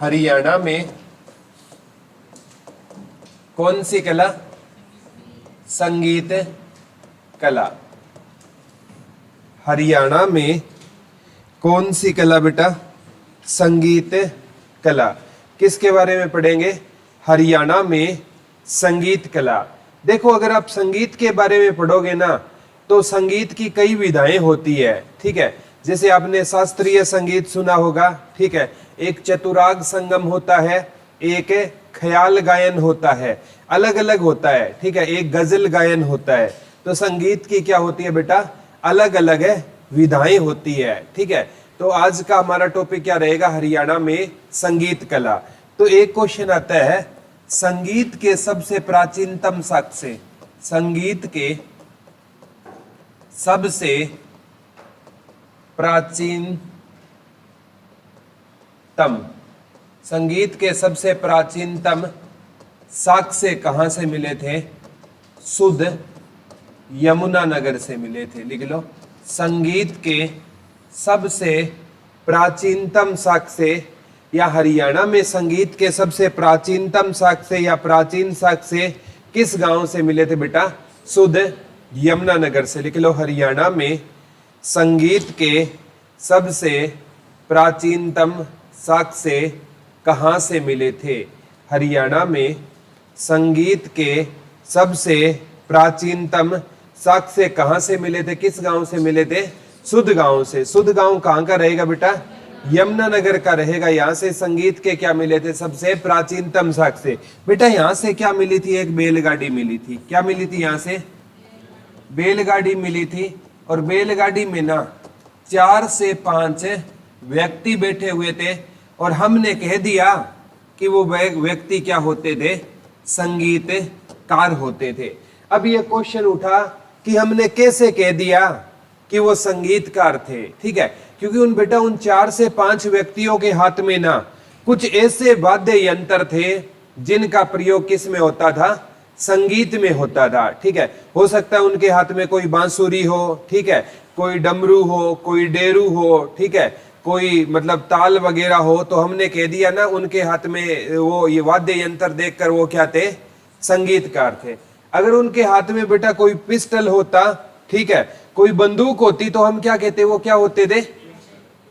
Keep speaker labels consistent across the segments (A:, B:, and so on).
A: हरियाणा में कौन सी कला? संगीत कला। हरियाणा में कौन सी कला बेटा? संगीत कला। किसके बारे में पढ़ेंगे? हरियाणा में संगीत कला। देखो, अगर आप संगीत के बारे में पढ़ोगे ना तो संगीत की कई विधाएं होती है, ठीक है। जैसे आपने शास्त्रीय संगीत सुना होगा, ठीक है। एक चतुराग संगम होता है, एक ख्याल गायन होता है, अलग अलग होता है, ठीक है। एक गजल गायन होता है। तो संगीत की क्या होती है बेटा? अलग अलग है विधाएं होती है, ठीक है। तो आज का हमारा टॉपिक क्या रहेगा? हरियाणा में संगीत कला। तो एक क्वेश्चन आता है, संगीत के सबसे प्राचीनतम साक्ष्य, संगीत के सबसे प्राचीनतम, संगीत के सबसे प्राचीनतम साक्ष्य कहां से मिले थे? शुद्ध यमुनानगर से मिले थे। लिख लो, संगीत के सबसे प्राचीनतम साक्ष्य, या हरियाणा में संगीत के सबसे प्राचीनतम साक्ष्य या प्राचीन साक्ष्य किस गांव से मिले थे बेटा? शुद्ध यमुनानगर से। लिख लो, हरियाणा में संगीत के सबसे प्राचीनतम साक्ष्य कहां से मिले थे? हरियाणा में संगीत के सबसे प्राचीनतम साक्ष्य कहां से मिले थे? किस गांव से मिले थे? शुद्ध गांव से। शुद्ध गांव कहां का रहेगा बेटा? यमुनानगर का रहेगा। यहाँ से संगीत के क्या मिले थे? सबसे प्राचीनतम साक्ष्य। बेटा यहाँ से क्या मिली थी? एक बैलगाड़ी मिली थी। क्या मिली थी? यहाँ से बैलगाड़ी मिली थी, और बैलगाड़ी में ना 4 से 5 व्यक्ति बैठे हुए थे, और हमने कह दिया कि वो व्यक्ति क्या होते थे? संगीतकार होते थे। अब ये क्वेश्चन उठा कि हमने कैसे कह दिया कि वो संगीतकार थे, ठीक है। क्योंकि उन 4 से 5 व्यक्तियों के हाथ में ना कुछ ऐसे वाद्य यंत्र थे जिनका प्रयोग किस में होता था? संगीत में होता था, ठीक है। हो सकता है उनके हाथ में कोई बांसुरी हो, ठीक है, कोई डमरू हो, कोई डेरू हो, ठीक है, कोई मतलब ताल वगैरह हो। तो हमने कह दिया ना उनके हाथ में वो ये वाद्य यंत्र देखकर वो क्या थे? संगीतकार थे। अगर उनके हाथ में बेटा कोई पिस्टल होता, ठीक है, कोई बंदूक होती, तो हम क्या कहते? वो क्या होते थे?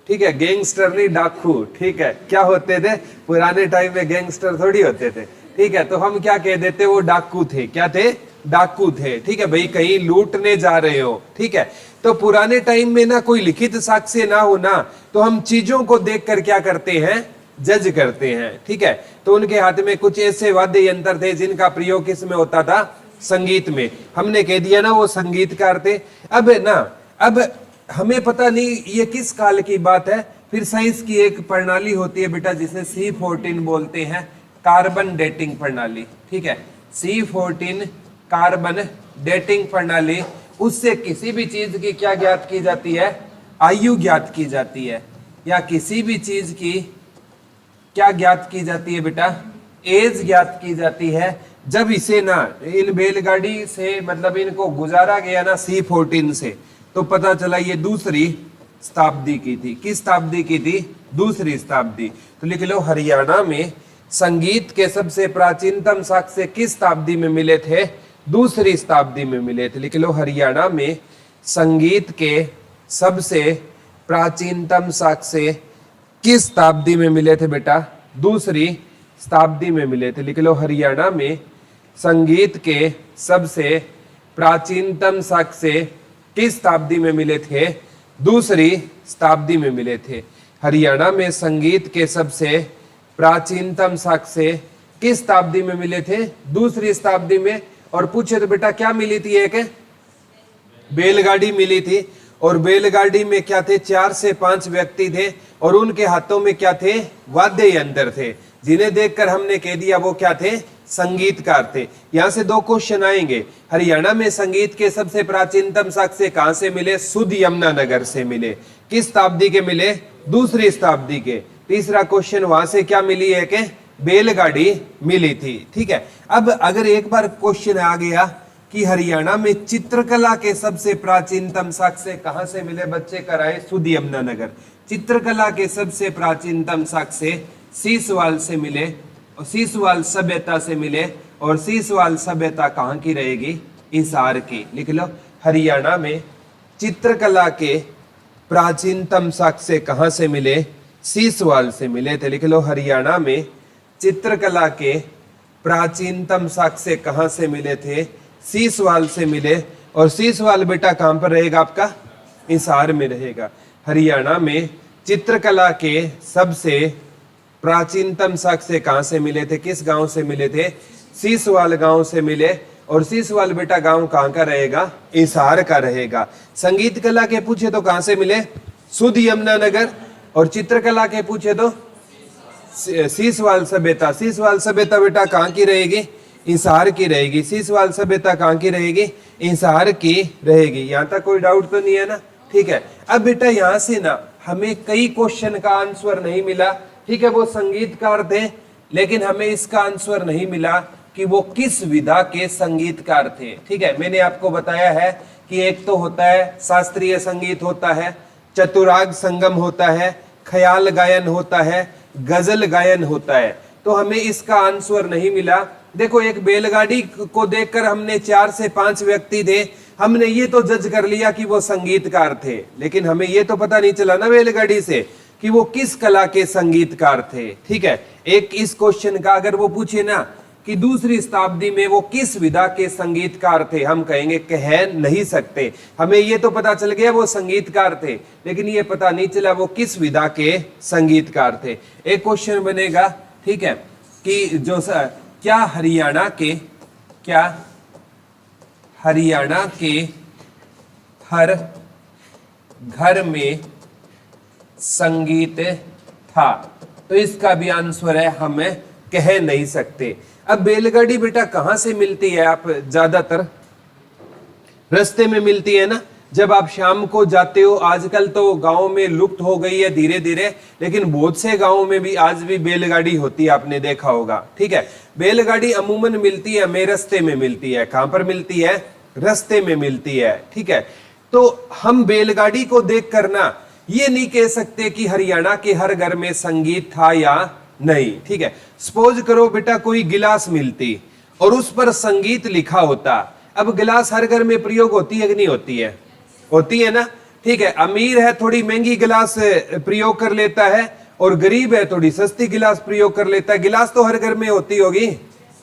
A: ठीक है, गैंगस्टर नहीं, डाकू, ठीक है। क्या होते थे? पुराने टाइम में गैंगस्टर थोड़ी होते थे, ठीक है। तो हम क्या कह देते? वो डाकू थे। क्या थे? डाकू थे, ठीक है। भाई कहीं लूटने जा रहे हो, ठीक है। तो पुराने टाइम में ना कोई लिखित साक्ष्य ना हो ना, तो हम चीजों को देखकर क्या करते हैं? जज करते हैं, ठीक है। तो उनके हाथ में कुछ ऐसे वाद्य यंत्र थे जिनका प्रयोग किस में होता था? संगीत में। हमने कह दिया ना वो संगीतकार थे। अब हमें पता नहीं ये किस काल की बात है। फिर साइंस की एक प्रणाली होती है बेटा जिसे C14 बोलते हैं, कार्बन डेटिंग प्रणाली, ठीक है। C14 कार्बन डेटिंग प्रणाली, उससे किसी भी चीज की क्या ज्ञात की जाती है? आयु ज्ञात की जाती है। या किसी भी चीज की क्या ज्ञात की जाती है बेटा? एज ज्ञात की जाती है। जब इसे ना इन बैलगाड़ी से मतलब इनको गुजारा गया ना C14 से, तो पता चला ये दूसरी शताब्दी की थी। किस शताब्दी की थी? दूसरी शताब्दी। तो लिख लो, हरियाणा में संगीत के सबसे प्राचीनतम साक्ष्य किस शताब्दी में मिले थे? दूसरी शताब्दी में मिले थे। लिख लो, हरियाणा में संगीत के सबसे प्राचीनतम साक्ष्य किस शताब्दी में मिले थे बेटा? दूसरी शताब्दी में मिले थे। लिख लो, हरियाणा में संगीत के सबसे प्राचीनतम साक्ष्य किस शताब्दी में मिले थे? दूसरी शताब्दी में मिले थे। हरियाणा में संगीत के सबसे प्राचीनतम साक्ष्य किस शताब्दी में मिले थे? दूसरी शताब्दी में। और पूछे तो बेटा क्या मिली थी? एक बैलगाड़ी मिली थी, और बैलगाड़ी में क्या थे? 4 से 5 व्यक्ति थे, और उनके हाथों में क्या थे? वाद्य यंत्र थे, जिन्हें देखकर हमने कह दिया वो क्या थे? संगीतकार थे। यहां से 2 क्वेश्चन आएंगे। हरियाणा में संगीत के सबसे प्राचीनतम साक्ष्य कहां से मिले? शुद्ध यमुनानगर से मिले। किस शताब्दी के मिले? दूसरी शताब्दी के। तीसरा क्वेश्चन वहां से क्या मिली है? कि बैलगाड़ी मिली थी, ठीक है। अब अगर एक बार क्वेश्चन आ गया कि हरियाणा में चित्रकला के सबसे प्राचीनतम साक्ष्य कहां से मिले? बच्चे कराए शुद्ध यमुनानगर। चित्रकला के सबसे प्राचीनतम साक्ष्य सी सवाल से मिले और सी सवाल सभ्यता से मिले और सी सवाल सभ्यता कहाँ की रहेगी? हिसार की। लिख लो, हरियाणा में चित्रकला के प्राचीनतम साक्ष्य कहाँ से मिले? सी सवाल से मिले थे। लिख लो, हरियाणा में चित्रकला के प्राचीनतम साक्ष्य कहाँ से मिले थे? सी सवाल से मिले। और सी सवाल बेटा कहाँ पर रहेगा आपका? हिसार में रहेगा। हरियाणा में चित्रकला के सबसे प्राचीनतम साक्ष्य कहाँ से मिले थे? किस गांव से मिले थे? सीसवाल गांव से मिले। और सीसवाल बेटा गांव कहाँ का रहेगा? हिसार का रहेगा। संगीत कला के पूछे तो कहाँ से मिले? सुध यमुनानगर। और चित्रकला के पूछे तो सीसवाल सभ्यता। सीसवाल सभ्यता बेटा कहाँ की रहेगी? हिसार की रहेगी। सीसवाल सभ्यता कहाँ की रहेगी? हिसार की रहेगी। यहाँ तक कोई डाउट तो नहीं है ना? ठीक है। अब बेटा यहाँ से ना हमें कई क्वेश्चन का आंसर नहीं मिला। ठीक है, वो संगीतकार थे, लेकिन हमें इसका आंसर नहीं मिला कि वो किस विधा के संगीतकार थे। ठीक है, मैंने आपको बताया है कि एक तो होता है शास्त्रीय संगीत होता है, चतुराग संगम होता है, ख्याल गायन होता है, गजल गायन होता है। तो हमें इसका आंसर नहीं मिला। देखो, एक बैलगाड़ी को देखकर हमने 4 से 5 व्यक्ति थे, हमने ये तो जज कर लिया कि वो संगीतकार थे, लेकिन हमें ये तो पता नहीं चला ना बैलगाड़ी से कि वो किस कला के संगीतकार थे। ठीक है, एक इस क्वेश्चन का अगर वो पूछे ना कि दूसरी शताब्दी में वो किस विधा के संगीतकार थे, हम कहेंगे कह नहीं सकते। हमें ये तो पता चल गया वो संगीतकार थे, लेकिन ये पता नहीं चला वो किस विधा के संगीतकार थे। एक क्वेश्चन बनेगा, ठीक है, कि जो क्या हरियाणा के हर घर में संगीत था? तो इसका भी आंसर है हमें कह नहीं सकते। अब बैलगाड़ी बेटा कहां से मिलती है? आप ज्यादातर रास्ते में मिलती है ना, जब आप शाम को जाते हो। आजकल तो गांव में लुप्त हो गई है धीरे धीरे, लेकिन बहुत से गांवों में भी आज भी बैलगाड़ी होती है, आपने देखा होगा। ठीक है, बैलगाड़ी अमूमन मिलती है हमें रास्ते में मिलती है। कहां पर मिलती है? रास्ते में मिलती है। ठीक है, तो हम बैलगाड़ी को देख कर ना ये नहीं कह सकते कि हरियाणा के हर घर में संगीत था या नहीं। ठीक है, सपोज करो बेटा कोई गिलास मिलती और उस पर संगीत लिखा होता। अब गिलास हर घर में प्रयोग होती है कि नहीं होती है? होती है ना। ठीक है, अमीर है थोड़ी महंगी गिलास प्रयोग कर लेता है, और गरीब है थोड़ी सस्ती गिलास प्रयोग कर लेता है। गिलास तो हर घर में होती होगी,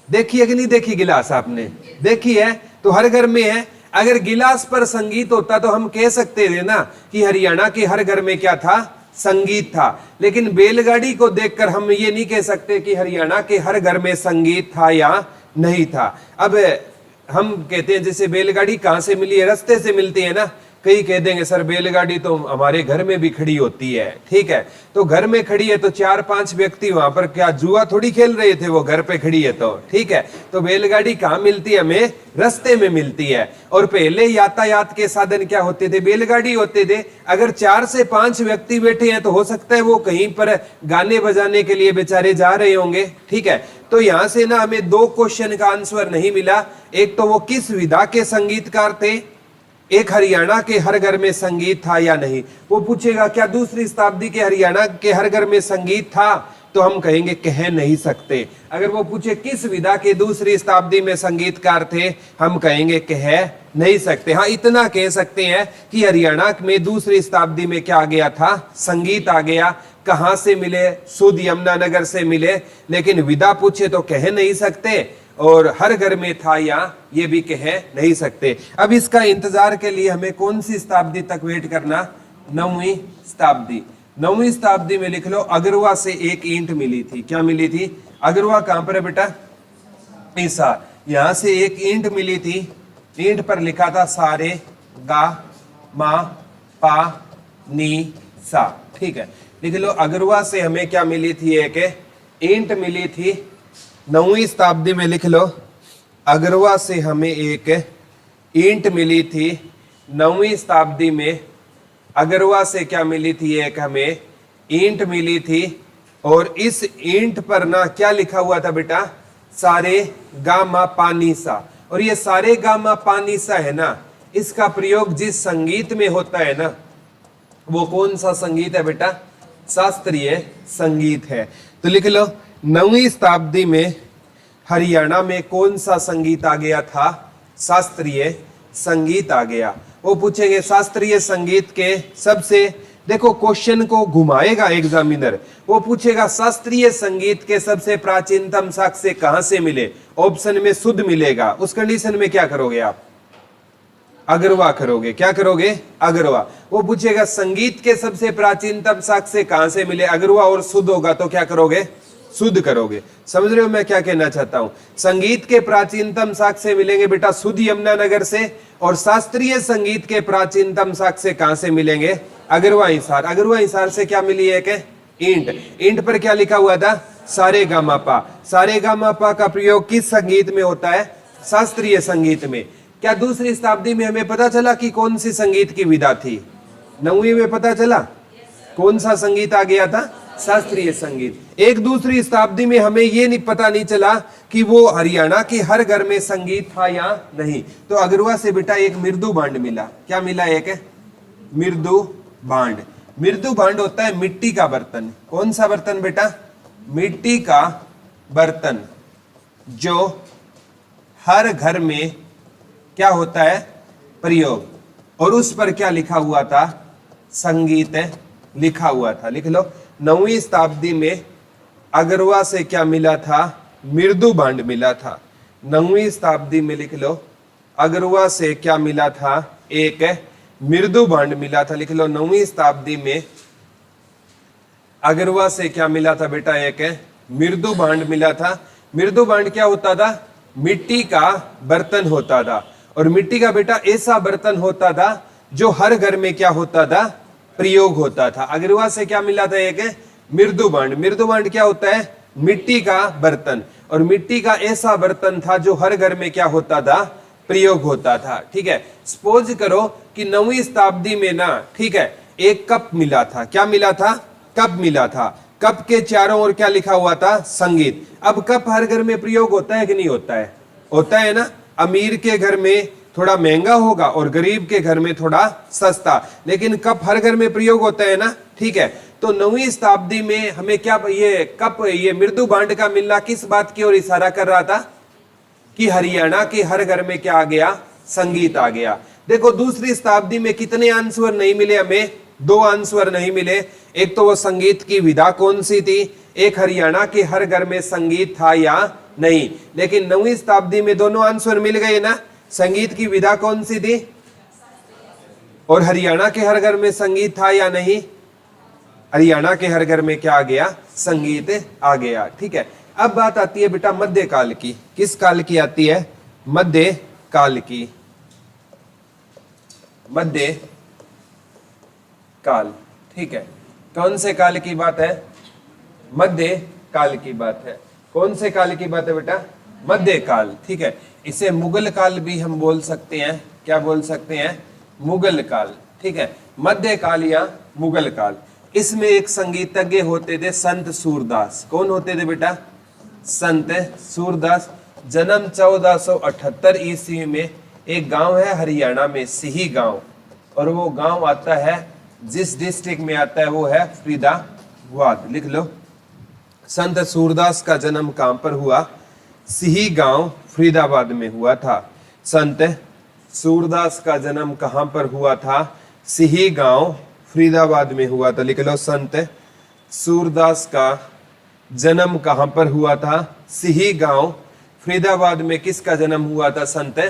A: देखी है कि नहीं देखी? गिलास आपने देखी है, तो हर घर में है। अगर गिलास पर संगीत होता तो हम कह सकते थे ना कि हरियाणा के हर घर में क्या था? संगीत था। लेकिन बैलगाड़ी को देखकर हम ये नहीं कह सकते कि हरियाणा के हर घर में संगीत था या नहीं था। अब हम कहते हैं जैसे बैलगाड़ी कहां से मिली है? रास्ते से मिलती है ना। कई कह देंगे सर बैलगाड़ी तो हमारे घर में भी खड़ी होती है। ठीक है, तो घर में खड़ी है तो 4-5 व्यक्ति वहां पर क्या जुआ थोड़ी खेल रहे थे, वो घर पे खड़ी है तो। ठीक है, तो बैलगाड़ी कहाँ मिलती है? हमें रास्ते में मिलती है। और पहले यातायात के साधन क्या होते थे? बैलगाड़ी होते थे। अगर 4 से 5 व्यक्ति बैठे हैं तो हो सकता है वो कहीं पर गाने बजाने के लिए बेचारे जा रहे होंगे। ठीक है, तो यहां से ना हमें 2 क्वेश्चन का आंसर नहीं मिला। एक तो वो किस विधा के संगीतकार थे, एक हरियाणा के हर घर में संगीत था या नहीं। वो पूछेगा क्या दूसरी शताब्दी के हरियाणा के हर घर में संगीत था, तो हम कहेंगे कह नहीं सकते। अगर वो पूछे किस विधा के दूसरी शताब्दी में संगीतकार थे, हम कहेंगे कह नहीं सकते। हाँ, इतना कह सकते हैं कि हरियाणा में दूसरी शताब्दी में क्या आ गया था? संगीत आ गया। कहां से मिले? सुध यमुनानगर से मिले। लेकिन विधा पूछे तो कह नहीं सकते, और हर घर में था या ये भी कह नहीं सकते। अब इसका इंतजार के लिए हमें कौन सी शताब्दी तक वेट करना? 9वीं शताब्दी। 9वीं शताब्दी में लिख लो, अगरवा से एक ईंट मिली थी। क्या मिली थी? अगरवा कहां पर है बेटा? ईसा। यहां से एक ईंट मिली थी। ईंट पर लिखा था सारे गा मा पा नी सा। ठीक है, लिख लो अगरवा से हमें क्या मिली थी? एक ईंट मिली थी। 9वीं शताब्दी में लिख लो, अगरवा से हमें एक ईंट मिली थी। 9वीं शताब्दी में अगरवा से क्या मिली थी? एक हमें ईंट मिली थी। और इस ईंट पर ना क्या लिखा हुआ था बेटा? सारे गा मा पा नी सा। और ये सारे गा मा पा नी सा है ना, इसका प्रयोग जिस संगीत में होता है ना, वो कौन सा संगीत है बेटा? शास्त्रीय संगीत है। तो लिख लो 9वीं शताब्दी में हरियाणा में कौन सा संगीत आ गया था? शास्त्रीय संगीत आ गया। वो पूछेंगे शास्त्रीय संगीत के सबसे, देखो क्वेश्चन को घुमाएगा एग्जामिनर, वो पूछेगा शास्त्रीय संगीत के सबसे प्राचीनतम साक्ष्य कहां से मिले? ऑप्शन में शुद्ध मिलेगा। उस कंडीशन में क्या करोगे आप? अग्रवा करोगे। क्या करोगे? अग्रवा। वो पूछेगा संगीत के सबसे प्राचीनतम साक्ष्य कहां से मिले? अग्रवा और शुद्ध होगा तो क्या करोगे? शुद्ध करोगे। समझ रहे हो मैं क्या कहना चाहता हूं? संगीत के प्राचीनतम साक्ष्य मिलेंगे बेटा शुद्ध यमुनानगर से, और शास्त्रीय संगीत के प्राचीनतम साक्ष्य कहां से मिलेंगे? अग्रवा हिसार। अग्रवा हिसार से क्या मिली है? ईंट। ईंट पर क्या लिखा हुआ था? सारे गामा पा। सारे गामा पा का प्रयोग किस संगीत में होता है? शास्त्रीय संगीत में। क्या दूसरी शताब्दी में हमें पता चला कि कौन सी संगीत की विधा थी? 9वीं में पता चला कौन सा संगीत आ गया था? शास्त्रीय संगीत। एक दूसरी शताब्दी में हमें ये नहीं पता नहीं चला कि वो हरियाणा के हर घर में संगीत था या नहीं। तो अग्रवा से बेटा एक मृदु भांड मिला। क्या मिला? एक मृदु भांड। मृदु भांड होता है मिट्टी का बर्तन। कौन सा बर्तन बेटा? मिट्टी का बर्तन, जो हर घर में क्या होता है? प्रयोग। और उस पर क्या लिखा हुआ था? संगीत लिखा हुआ था। लिख लो 9वीं शताब्दी में अग्रवा से क्या मिला था? मृदु भांड मिला था। 9वीं शताब्दी में लिख लो अग्रवा से क्या मिला था? एक मृदु भांड मिला था। लिख लो 9वीं शताब्दी में अग्रवा से क्या मिला था बेटा? एक मृदु भांड मिला था। मृदु भांड क्या होता था? मिट्टी का बर्तन होता था। और मिट्टी का बेटा ऐसा बर्तन होता था जो हर घर में क्या होता था? प्रयोग होता था। अग्रवा से क्या मिला था? एक मृदु भांड। मृदु भांड क्या होता है? मिट्टी का बर्तन। और मिट्टी का ऐसा बर्तन था जो हर घर में क्या होता था? प्रयोग होता था। ठीक है। सपोज करो कि 9वीं शताब्दी में ना, ठीक है, एक कप मिला था। क्या मिला था? कप मिला था। कप के चारों ओर क्या लिखा हुआ था? संगीत। अब कप हर घर में प्रयोग होता है कि नहीं होता है? होता है ना। अमीर के घर में थोड़ा महंगा होगा और गरीब के घर में थोड़ा सस्ता, लेकिन कप हर घर में प्रयोग होता है ना। ठीक है। तो 9वीं शताब्दी में हमें क्या ये कप, ये मृदु भांड का मिलना किस बात की ओर इशारा कर रहा था? कि हरियाणा के हर घर में क्या आ गया? संगीत आ गया। देखो दूसरी शताब्दी में कितने आंसर नहीं मिले हमें? 2 आंसर नहीं मिले। एक तो वो संगीत की विधा कौन सी थी? एक हरियाणा के हर घर में संगीत था या नहीं। लेकिन 9वीं शताब्दी में दोनों आंसर मिल गए ना। संगीत की विधा कौन सी थी? और हरियाणा के हर घर में संगीत था या नहीं? हरियाणा के हर घर में क्या आ गया? संगीत आ गया। ठीक है। अब बात आती है बेटा मध्यकाल की। किस काल की आती है? मध्य काल की। मध्य काल। ठीक है। कौन से काल की बात है? मध्य काल की बात है। कौन से काल की बात है बेटा? मध्य काल। ठीक है। इसे मुगल काल भी हम बोल सकते हैं। क्या बोल सकते हैं? मुगल काल। ठीक है। मध्य काल या मुगल काल। इसमें एक संगीतज्ञ होते थे संत सूरदास। कौन होते थे बेटा? संत सूरदास। जन्म 1478 ईस्वी में। एक गांव है हरियाणा में, सिही गांव, और वो गांव आता है, जिस डिस्ट्रिक्ट में आता है वो है फरीदाबाद। लिख लो संत सूरदास का जन्म कहां पर हुआ? सिही गांव फरीदाबाद में हुआ था। संत सूरदास का जन्म कहां पर हुआ था? सिही गांव फरीदाबाद में हुआ था। लिख लो संत सूरदास का जन्म कहां पर हुआ था? सिही गांव फरीदाबाद में। किसका जन्म हुआ था? संत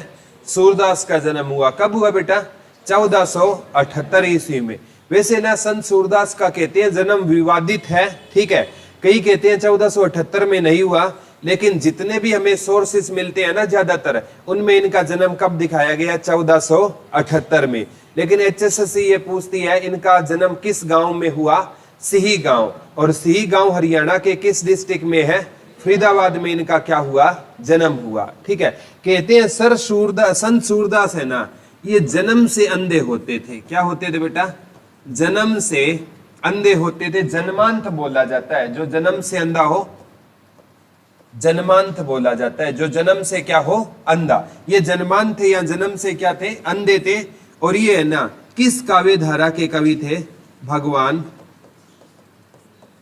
A: सूरदास का जन्म हुआ। कब हुआ बेटा? 1478 ईस्वी में। वैसे ना संत सूरदास का कहते हैं जन्म विवादित है। ठीक है। कई कहते हैं 1478 में नहीं हुआ, लेकिन जितने भी हमें सोर्सेस मिलते हैं ना ज्यादातर, उनमें इनका जन्म कब दिखाया गया? 1478 में। लेकिन HSSC ये पूछती है इनका जन्म किस गांव में हुआ? सिही गांव। और सिही गांव हरियाणा के किस डिस्ट्रिक्ट में है? फरीदाबाद में इनका क्या हुआ? जन्म हुआ। ठीक है। कहते हैं संत सूरदास है ना, ये जन्म से अंधे होते थे। क्या होते थे बेटा? जन्म से अंधे होते थे। जन्मांत बोला जाता है, जो जन्म से अंधा हो जन्मांत बोला जाता है। जो जन्म से क्या हो? अंधा। ये जन्मांत थे या जन्म से क्या थे? अंधे थे। और ये है ना किस काव्य धारा के कवि थे? भगवान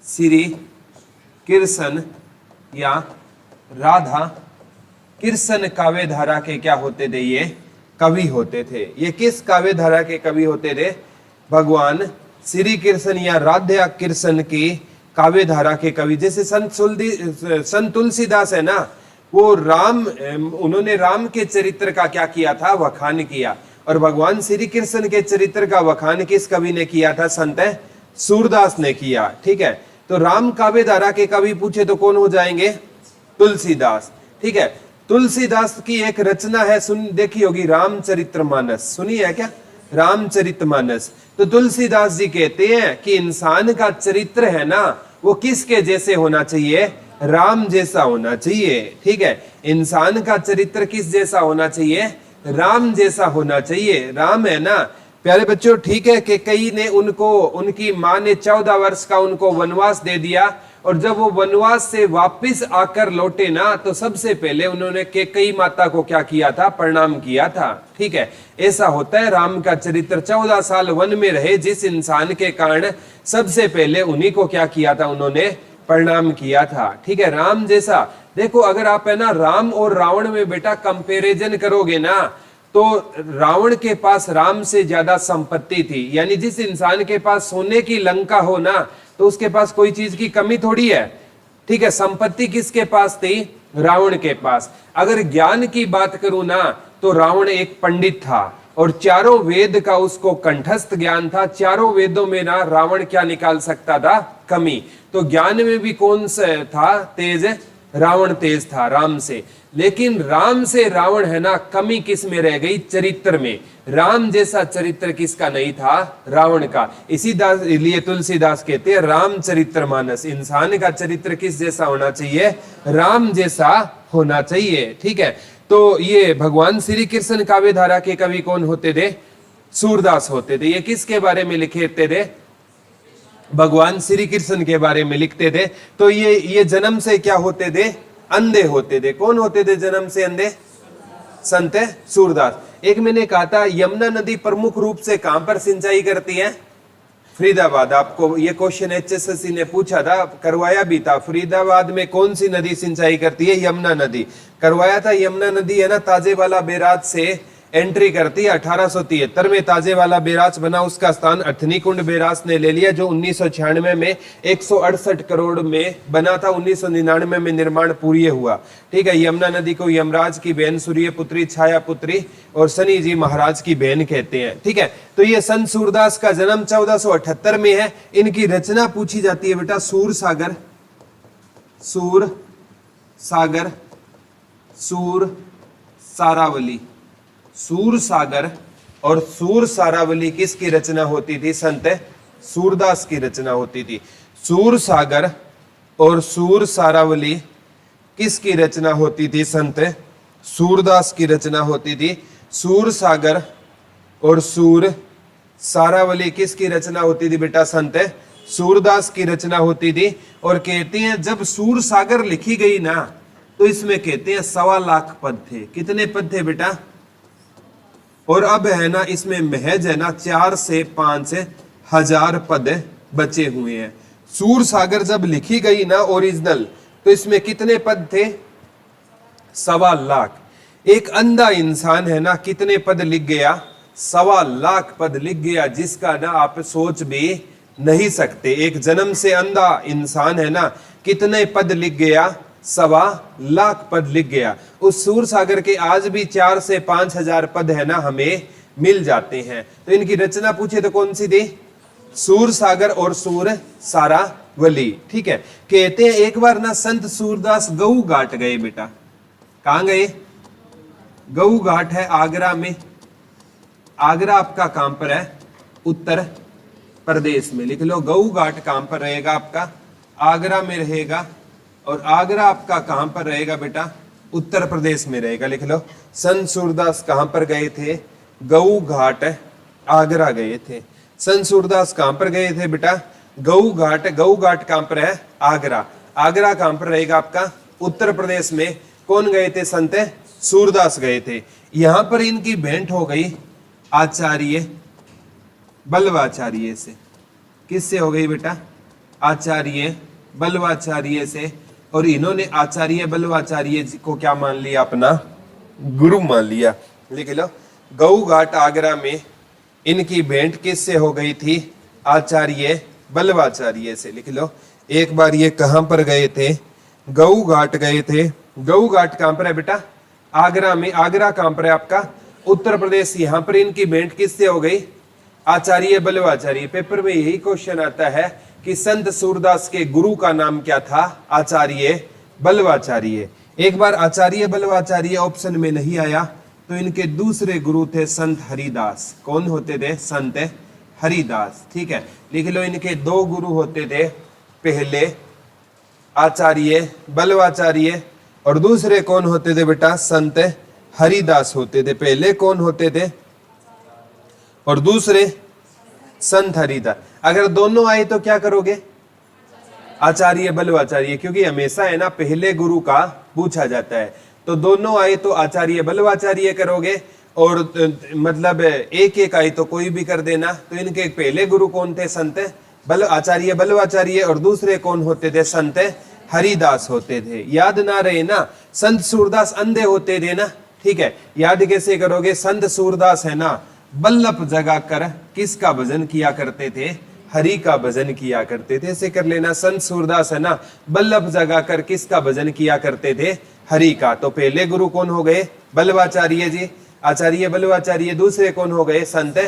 A: श्री कृष्ण या राधा कृष्ण काव्य धारा के क्या होते थे? ये कवि होते थे। ये किस काव्य धारा के कवि होते थे? भगवान श्री कृष्ण या राधा कृष्ण की काव्य धारा के कवि। जैसे संत तुलसीदास है ना, वो उन्होंने राम के चरित्र का क्या किया था? वखान किया। और भगवान श्री कृष्ण के चरित्र का वखान किस कवि ने किया था? संत सूरदास ने किया। ठीक है, तो राम काव्य धारा के कवि पूछे तो कौन हो जाएंगे? तुलसीदास। ठीक है, तुलसीदास की एक रचना है, सुन देखी होगी, रामचरितमानस। सुनी है क्या? रामचरितमानस। तो तुलसीदास जी कहते हैं कि इंसान का चरित्र है ना, वो किसके जैसे होना चाहिए? राम जैसा होना चाहिए। ठीक है, इंसान का चरित्र किस जैसा होना चाहिए? राम जैसा होना चाहिए। राम है ना प्यारे बच्चों, ठीक है, कि कई ने उनकी माँ ने 14 वर्ष का उनको वनवास दे दिया, और जब वो वनवास से वापस आकर लौटे ना, तो सबसे पहले उन्होंने कैकेयी माता को क्या किया था? प्रणाम किया था। ठीक है, ऐसा होता है राम का चरित्र। 14 साल वन में रहे जिस इंसान के कारण, सबसे पहले उन्हीं को क्या किया था? उन्होंने प्रणाम किया था। ठीक है, राम जैसा। देखो, अगर आप है ना राम और रावण में बेटा कंपैरिजन करोगे ना, तो रावण के पास राम से ज्यादा संपत्ति थी। यानी जिस इंसान के पास सोने की लंका हो ना, तो उसके पास कोई चीज की कमी थोड़ी है। ठीक है, संपत्ति किसके पास थी? रावण के पास। अगर ज्ञान की बात करूं ना, तो रावण एक पंडित था और चारों वेद का उसको कंठस्थ ज्ञान था। चारों वेदों में ना रावण क्या निकाल सकता था? कमी। तो ज्ञान में भी कौन सा था तेज? रावण तेज था राम से। लेकिन राम से रावण है ना, कमी किस में रह गई? चरित्र में। राम जैसा चरित्र किसका नहीं था? रावण का। लिए तुलसीदास कहते हैं रामचरितमानस। इंसान का चरित्र किस जैसा होना चाहिए? राम जैसा होना चाहिए। ठीक है, तो ये भगवान श्री कृष्ण काव्य धारा के कवि कौन होते थे? सूरदास होते थे। ये किसके बारे में लिखे थे? भगवान श्री कृष्ण के बारे में लिखते थे। तो ये जन्म से क्या होते थे? अंधे होते थे। कौन होते थे जन्म से अंधे? संत सूरदास। एक मैंने कहा था, यमुना नदी प्रमुख रूप से कहां पर सिंचाई करती है? फरीदाबाद। आपको ये क्वेश्चन HSSC ने पूछा था, करवाया भी था। फरीदाबाद में कौन सी नदी सिंचाई करती है? यमुना नदी। करवाया था। यमुना नदी है ना, ताजेवाला बैराज से एंट्री करती है। 1873 में ताजेवाला बैराज बना, उसका स्थान अथनी-कुंड बैराज ने ले लिया, जो 1996 में 168 करोड़ में बना था। 1999 में निर्माण पूर्ण हुआ। ठीक है, यमुना नदी को यमराज की बहन, सूर्य पुत्री, छाया पुत्री और शनि जी महाराज की बहन कहते हैं। ठीक है, तो ये संत सूरदास का जन्म 1478 में है। इनकी रचना पूछी जाती है बेटा, सूर सागर, सूर सागर, सूर सारावली। सूर सागर और सूर सारावली किसकी रचना होती थी? संत सूरदास की रचना होती थी। सूर सागर और सूर सारावली किसकी रचना होती थी? संत सूरदास की रचना होती थी। सूर सागर और सूर सारावली किसकी रचना होती थी बेटा? संत सूरदास की रचना होती थी। और कहते हैं जब सूर सागर लिखी गई ना, तो इसमें कहते हैं 1.25 लाख पद थे। कितने पद थे बेटा? और अब है ना, इसमें महज है ना 4 से 5 हजार पद बचे हुए हैं। सूर सागर जब लिखी गई ना ओरिजिनल, तो इसमें कितने पद थे? 1.25 लाख। एक अंधा इंसान है ना, कितने पद लिख गया? 1.25 लाख पद लिख गया, जिसका ना आप सोच भी नहीं सकते। एक जन्म से अंधा इंसान है ना, कितने पद लिख गया? 1.25 लाख पद लिख गया। उस सूर सागर के आज भी 4 से 5 हजार पद है ना, हमें मिल जाते हैं। तो इनकी रचना पूछे तो कौन सी थी? सूर सागर और सूर सारावली। ठीक है, कहते हैं एक बार ना संत सूरदास गऊ घाट गए बेटा। कहां गए? गऊ घाट है आगरा में। आगरा आपका कहां पर है? उत्तर प्रदेश में। लिख लो, गऊ घाट कहां पर रहेगा आपका? आगरा में रहेगा। और आगरा आपका कहां पर रहेगा बेटा? उत्तर प्रदेश में रहेगा। लिख लो, संत सूरदास कहां पर गए थे? गऊ घाट आगरा गए थे। संत सूरदास कहां पर गए थे बेटा? गऊ घाट। गऊ घाट कहां पर है? आगरा। आगरा कहां पर रहेगा आपका? उत्तर प्रदेश में। कौन गए थे? संत सूरदास गए थे। यहां पर इनकी भेंट हो गई आचार्य बल्लभाचार्य से। किससे हो गई बेटा? आचार्य बल्लवाचार्य से, और इन्होंने आचार्य बल्लवाचार्य जी को क्या मान लिया, अपना गुरु मान लिया। लिख लो, गऊ घाट आगरा में इनकी भेंट किससे हो गई थी, आचार्य बल्लवाचार्य से। लिख लो, एक बार ये कहां पर गए थे, गऊ घाट गए थे। गऊ घाट कहां पर है बेटा, आगरा में। आगरा कहां पर है आपका, उत्तर प्रदेश। यहां पर इनकी भेंट किससे हो गई, आचार्य बल्लवाचार्य। पेपर में यही क्वेश्चन आता है कि संत सूरदास के गुरु का नाम क्या था, आचार्य बल्लवाचार्य। एक बार आचार्य बल्लवाचार्य ऑप्शन में नहीं आया तो इनके दूसरे गुरु थे संत हरिदास। कौन होते थे, संत हरिदास। ठीक है, लिख लो, इनके दो गुरु होते थे, पहले आचार्य बल्लवाचार्य और दूसरे कौन होते थे बेटा, संत हरिदास होते थे। पहले कौन होते थे और दूसरे संत हरिदास। अगर दोनों आए तो क्या करोगे, आचार्य बल्लवाचार्य, क्योंकि हमेशा है ना पहले गुरु का पूछा जाता है। तो दोनों आए तो आचार्य बल्लवाचार्य करोगे, और मतलब एक एक आए तो कोई भी कर देना। तो इनके पहले गुरु कौन थे, संत आचार्य बल्लवाचार्य, और दूसरे कौन होते थे, संत हरिदास होते थे। याद ना रहे ना, संत सूरदास अंधे होते थे ना। ठीक है, याद कैसे करोगे, संत सूरदास है ना बल्लभ जगा कर किसका भजन किया करते थे, हरि का भजन किया करते थे। ऐसे कर लेना, संत सूरदास है ना बल्लभ जगा कर किसका भजन किया करते थे, हरि का। तो पहले गुरु कौन हो गए, बल्लवाचार्य जी, आचार्य बल्लवाचार्य। दूसरे कौन हो गए, संत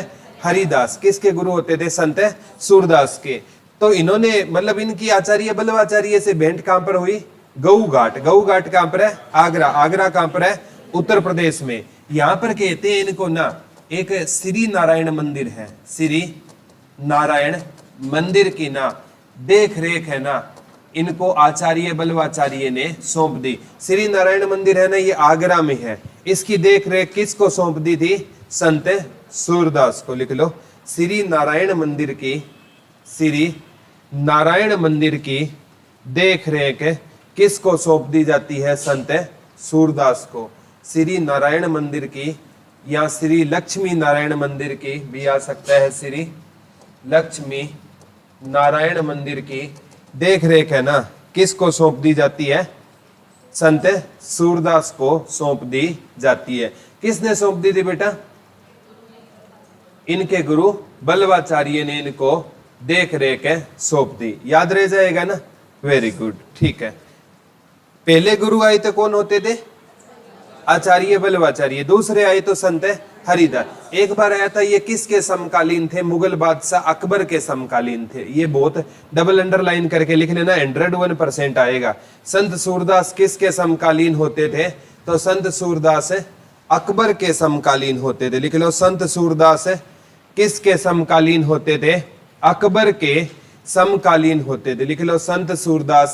A: हरिदास। किसके गुरु होते थे, संत सूरदास के। तो इन्होंने मतलब इनकी आचार्य बल्लवाचार्य से भेंट कहां पर हुई, गऊ घाट। गऊ घाट कहां पर है, आगरा। आगरा कहां पर है, उत्तर प्रदेश में। यहां पर कहते हैं इनको ना, एक श्री नारायण मंदिर है, श्री नारायण मंदिर की ना देख रेख है ना इनको आचार्य बल्लवाचार्य ने सौंप दी। श्री नारायण मंदिर है ना, ये आगरा में है। इसकी देख रेख किसको सौंप दी थी, संत सूरदास को। लिख लो, श्री नारायण मंदिर की, श्री नारायण मंदिर की देख रेख किसको सौंप दी जाती है, संत सूरदास को। श्री नारायण मंदिर की, या श्री लक्ष्मी नारायण मंदिर की भी आ सकता है, श्री लक्ष्मी नारायण मंदिर की देख रेख है ना किसको सौंप दी जाती है, संत सूरदास को सौंप दी जाती है। किसने सौंप दी थी बेटा, इनके गुरु बल्लवाचार्य ने इनको देख रेख सौंप दी। याद रह जाएगा ना, वेरी गुड। ठीक है, पहले गुरु आए तो कौन होते थे, आचार्य बल्लवाचार्य। दूसरे आए तो संत हरिदास। एक बार आया था, ये किसके समकालीन थे, मुगल बादशाह अकबर के समकालीन थे। ये बहुत डबल अंडरलाइन करके लिख लेना, 101% आएगा। संत सूरदास किसके समकालीन होते थे, तो संत सूरदास अकबर के समकालीन होते थे। लिख लो, संत सूरदास किसके समकालीन होते थे, अकबर के समकालीन होते थे। लिख लो, संत सूरदास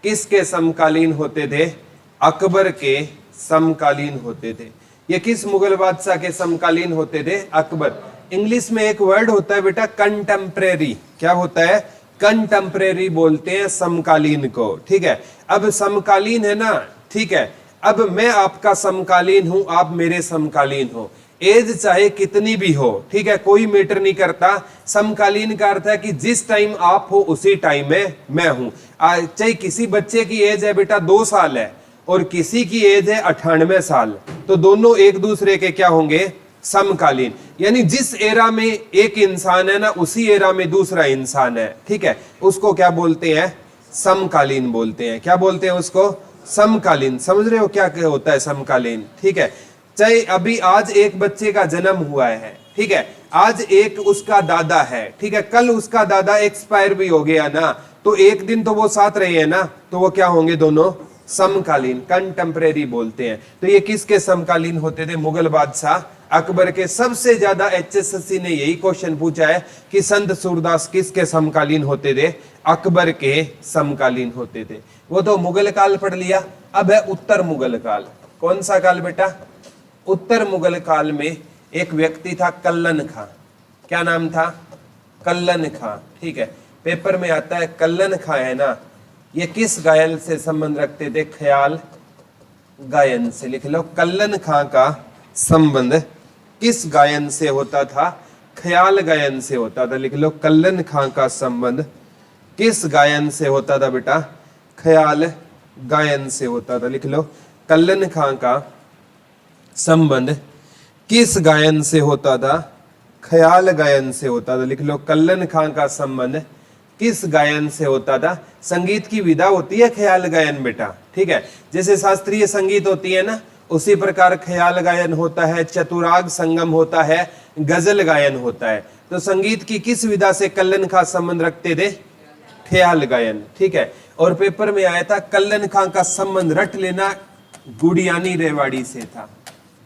A: किसके समकालीन होते थे, अकबर के समकालीन होते थे। ये किस मुगल बादशाह के समकालीन होते थे, अकबर। इंग्लिश में एक वर्ड होता है बेटा, कंटेम्परेरी। क्या होता है, कंटेम्परेरी बोलते हैं समकालीन को। ठीक है, अब समकालीन है ना, ठीक है। अब मैं आपका समकालीन हूं, आप मेरे समकालीन हो। एज चाहे कितनी भी हो, ठीक है, कोई मैटर नहीं करता। समकालीन का अर्थ है कि जिस टाइम आप हो उसी टाइम में मैं हूं। चाहे किसी बच्चे की एज है बेटा 2 साल है और किसी की एज है 98 साल, तो दोनों एक दूसरे के क्या होंगे, समकालीन। यानी जिस एरा में एक इंसान है ना, उसी एरा में दूसरा इंसान है। ठीक है, उसको क्या बोलते हैं, समकालीन बोलते हैं। क्या बोलते हैं उसको, समकालीन। समझ रहे हो क्या होता है समकालीन। ठीक है, चाहे अभी आज एक बच्चे का जन्म हुआ है, ठीक है, आज एक उसका दादा है, ठीक है, कल उसका दादा एक्सपायर भी हो गया ना, तो एक दिन तो वो साथ रहे हैं ना, तो वो क्या होंगे, दोनों समकालीन, कंटेम्परेरी बोलते हैं। तो ये किसके समकालीन होते थे, मुगल बादशाह अकबर के। सबसे ज्यादा HSSC ने यही क्वेश्चन पूछा है कि संत सूरदास किसके समकालीन होते थे, अकबर के समकालीन होते थे। वो तो मुगल काल पढ़ लिया, अब है उत्तर मुगल काल। कौन सा काल बेटा, उत्तर मुगल काल में एक व्यक्ति था कल्लन खां। क्या नाम था, कल्लन खां। ठीक है, पेपर में आता है कल्लन खां है ना, ये किस गायन से संबंध रखते थे, ख्याल गायन से। लिख लो, कल्लन खां का संबंध किस गायन से होता था, ख्याल गायन से होता था। लिख लो, कल्लन खां का संबंध किस गायन से होता था बेटा? ख्याल गायन से होता था। लिख लो, कल्लन खां का संबंध किस गायन से होता था? ख्याल गायन से होता था। लिख लो, कल्लन खां का संबंध किस गायन से होता था? संगीत की विधा होती है ख्याल गायन बेटा, ठीक है। जैसे शास्त्रीय संगीत होती है ना, उसी प्रकार ख्याल गायन होता है, चतुराग संगम होता है, गजल गायन होता है। तो संगीत की किस विधा से कल्लन खां संबंध रखते थे? ख्याल गायन, ठीक है। और पेपर में आया था कल्लन खां का संबंध रट लेना गुड़ियानी रेवाड़ी से था।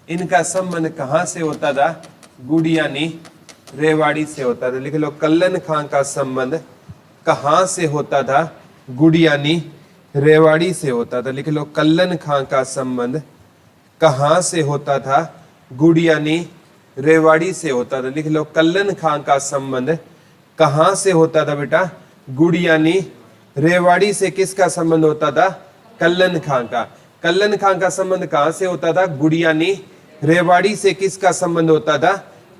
A: इनका संबंध कहां से होता था? गुड़ियानी रेवाड़ी से होता था। लिख लो, कल्लन खां का संबंध कहां से होता था? गुड़ियानी रेवाड़ी से होता था। लिख लो, कल्लन खां का संबंध कहां से होता था? गुड़ियानी रेवाड़ी से होता था। लिख लो, कल्लन खां का संबंध कहां से होता था बेटा? गुड़ियानी रेवाड़ी से। किसका संबंध होता था? कल्लन खां का। कल्लन खां का संबंध कहां से होता था? गुड़ियानी रेवाड़ी से। किसका संबंध होता था?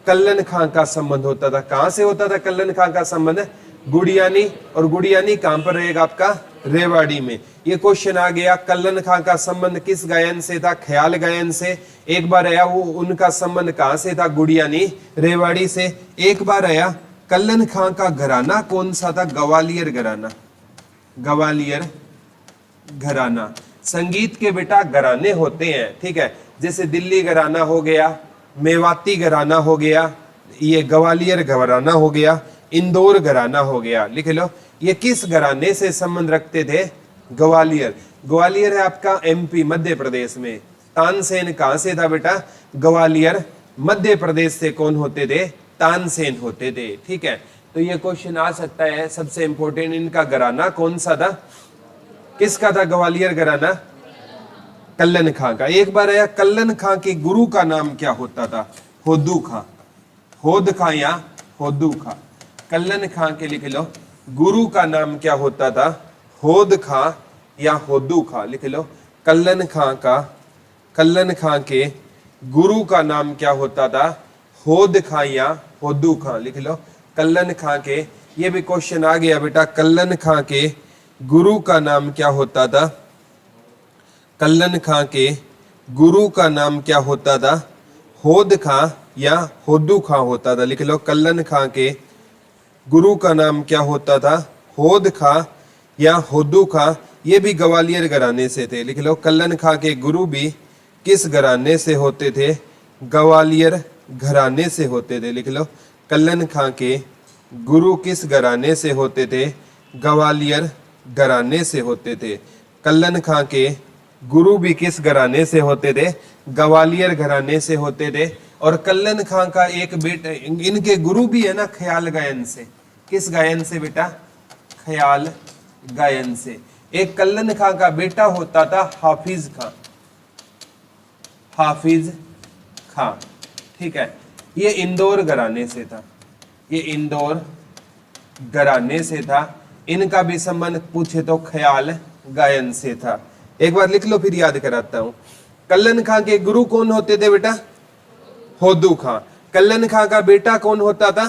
A: कल्लन खां का संबंध होता था। कहां से होता था कल्लन खां का संबंध? गुड़ियानी। और गुड़ियानी कहां पर रहेगा आपका? रेवाड़ी में। ये क्वेश्चन आ गया, कल्लन खां का संबंध किस गायन से था? ख्याल गायन से। एक बार आया वो उनका संबंध कहां से था? गुड़ियानी रेवाड़ी से। एक बार आया कल्लन खां का घराना कौन सा था? ग्वालियर घराना। ग्वालियर घराना। संगीत के बेटा घराने होते हैं, ठीक है। जैसे दिल्ली घराना हो गया, मेवाती घराना हो गया, ये ग्वालियर घराना हो गया, इंदौर घराना हो गया। लिख लो, ये किस घराने से संबंध रखते थे? ग्वालियर। ग्वालियर है आपका एमपी मध्य प्रदेश में। तानसेन कहां से था बेटा? ग्वालियर मध्य प्रदेश से। कौन होते थे? तानसेन होते थे, ठीक है। तो ये क्वेश्चन आ सकता है। सबसे इंपॉर्टेंट, इनका घराना कौन सा था? किसका था ग्वालियर घराना? कल्लन खां का। एक बार आया कल्लन खां के गुरु का नाम क्या होता था? होदू खां। होद खां या होदू खां। कल्लन खां के लिख लो, गुरु का नाम क्या होता था? होद खां या होदू खां। लिख लो, कल्लन खां के गुरु का नाम क्या होता था? होद खां या होदू खां। लिख लो, कल्लन खां के, ये भी क्वेश्चन आ गया बेटा, कल्लन खां के गुरु का नाम क्या होता था? कल्लन खां के गुरु का नाम क्या होता था? होद खां या होदू खां होता था। लिख लो, कल्लन खां के गुरु का नाम क्या होता था? होद खां या होदू खां। ये भी ग्वालियर घराने से थे। लिख लो, कल्लन खां के गुरु भी किस घराने से होते थे? ग्वालियर घराने से होते थे। लिख लो, कल्लन खां के गुरु किस घराने से होते थे? ग्वालियर घराने से होते थे। कल्लन खां के गुरु भी किस घराने से होते थे? ग्वालियर घराने से होते थे। और कल्लन खां का एक बेटा, इनके गुरु भी है ना ख्याल गायन से। किस गायन से बेटा? ख्याल गायन से। एक कल्लन खां का बेटा होता था हाफिज खां। हाफिज खां, ठीक है। ये इंदौर घराने से था। ये इंदौर घराने से था। इनका भी संबंध पूछे तो ख्याल गायन से था। एक बार लिख लो, फिर याद कराता हूं। कल्लन खां के गुरु कौन होते थे बेटा? होदू खां। कल्लन खां का बेटा कौन होता था?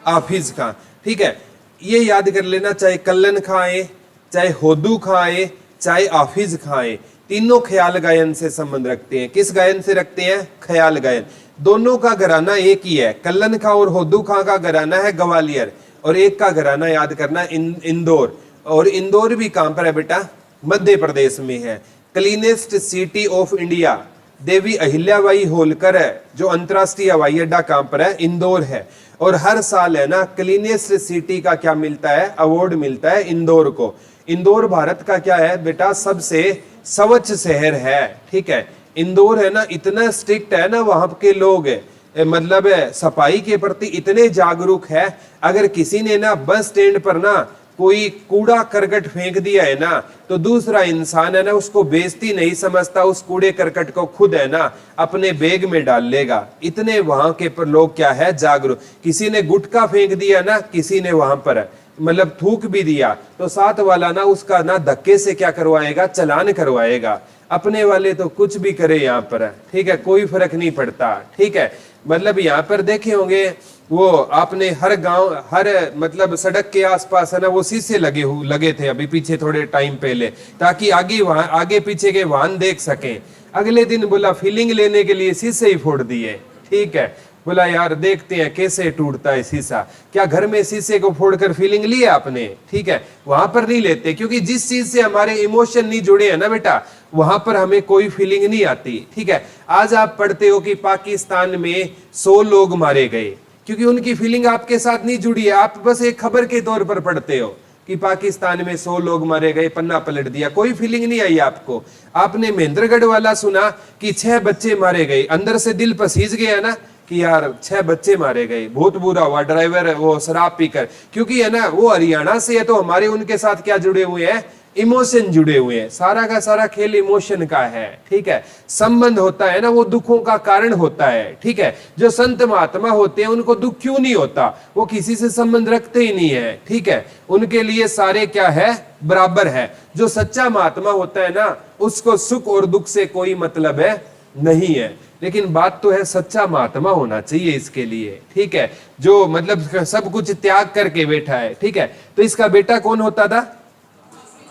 A: हाफिज खां, ठीक है। ये याद कर लेना, चाहे कल्लन खां आए, चाहे होदू खां आए, चाहे हाफिज खां आए, तीनों ख्याल गायन से संबंध रखते हैं। किस गायन से रखते हैं? ख्याल गायन। दोनों का घराना एक ही है। कल्लन खां और होदू खां का घराना है ग्वालियर, और एक का घराना याद करना इंदौर। और इंदौर भी कहां पर है बेटा? मध्य प्रदेश में है। Cleanest city of India Devi Ahilyabai Holkar है जो अंतरराष्ट्रीय हवाई अड्डा कहां पर है? इंदौर है। और हर साल है ना क्लीनेस्ट सिटी का क्या मिलता है? अवार्ड मिलता है इंदौर को। इंदौर भारत का क्या है बेटा? सबसे स्वच्छ शहर है, ठीक है। इंदौर है ना इतना स्ट्रिक्ट है ना, वहां के लोग मतलब सफाई के प्रति इतने जागरूक है। अगर किसी ने ना बस स्टैंड पर ना कोई कूड़ा करकट फेंक दिया है ना, तो दूसरा इंसान है ना उसको बेइज्जती नहीं समझता, उस कूड़े करकट को खुद है ना अपने बैग में डाल लेगा। इतने वहां के पर लोग क्या है? जागरूक। किसी ने गुटखा फेंक दिया ना, किसी ने वहां पर मतलब थूक भी दिया, तो साथ वाला ना उसका ना धक्के से क्या करवाएगा? चालान करवाएगा। अपने वाले तो कुछ भी करे यहाँ पर, ठीक है, कोई फर्क नहीं पड़ता, ठीक है। मतलब यहाँ पर देखे होंगे वो आपने हर गांव, हर मतलब सड़क के आसपास है ना वो शीशे लगे थे अभी पीछे थोड़े टाइम पहले, ताकि आगे पीछे के वाहन देख सकें। अगले दिन बोला फीलिंग लेने के लिए शीशे ही फोड़ दिए। ठीक है, बोला यार देखते हैं कैसे टूटता है शीशा। क्या घर में शीशे को फोड़कर फीलिंग लिया आपने? ठीक है, वहां पर नहीं लेते, क्योंकि जिस चीज से हमारे इमोशन नहीं जुड़े हैं ना बेटा, वहां पर हमें कोई फीलिंग नहीं आती। ठीक है, आज आप पढ़ते हो कि पाकिस्तान में 100 लोग मारे गए, क्योंकि उनकी फीलिंग आपके साथ नहीं जुड़ी है। आप बस एक खबर के तौर पर पढ़ते हो कि पाकिस्तान में 100 लोग मारे गए, पन्ना पलट दिया, कोई फीलिंग नहीं आई आपको। आपने महेंद्रगढ़ वाला सुना कि 6 बच्चे मारे गए, अंदर से दिल पसीज गया ना कि यार 6 बच्चे मारे गए, बहुत बुरा हुआ, ड्राइवर वो शराब पीकर। क्योंकि है ना वो हरियाणा से है, तो हमारे उनके साथ क्या जुड़े हुए हैं? इमोशन जुड़े हुए हैं। सारा का सारा खेल इमोशन का है। ठीक है, संबंध होता है ना वो दुखों का कारण होता है। ठीक है, जो संत महात्मा होते हैं उनको दुख क्यों नहीं होता? वो किसी से संबंध रखते ही नहीं है। ठीक है, उनके लिए सारे क्या है? बराबर है। जो सच्चा महात्मा होता है ना उसको सुख और दुख से कोई मतलब है नहीं है। लेकिन बात तो है सच्चा महात्मा होना चाहिए इसके लिए। ठीक है, जो मतलब सब कुछ त्याग करके बैठा है। ठीक है, तो इसका बेटा कौन होता था?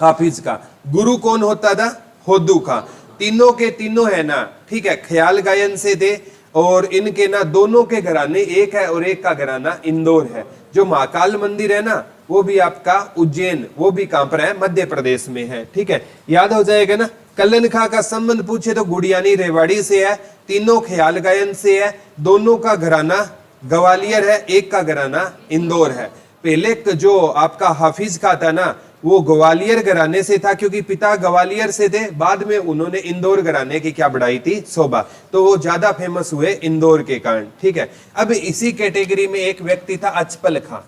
A: हाफिज का। गुरु कौन होता था? होदू का। तीनों के तीनों है ना, ठीक है, ख्याल गायन से थे, और इनके ना दोनों के घराने एक है और एक का घराना इंदौर है। जो महाकाल मंदिर है ना वो भी आपका उज्जैन, वो भी कहां पर है? मध्य प्रदेश में है। ठीक है, याद हो जाएगा ना। कल्लन खां का संबंध पूछे तो गुड़ियानी रेवाड़ी से है, तीनों ख्याल गायन से है, दोनों का घराना ग्वालियर है, एक का घराना इंदौर है। पहले जो आपका हाफिज का था ना वो ग्वालियर घराने से था, क्योंकि पिता ग्वालियर से थे। बाद में उन्होंने इंदौर घराने की क्या बढ़ाई थी? शोभा, तो वो ज्यादा फेमस हुए इंदौर के कारण। ठीक है, अब इसी कैटेगरी में एक व्यक्ति था अचपल खां।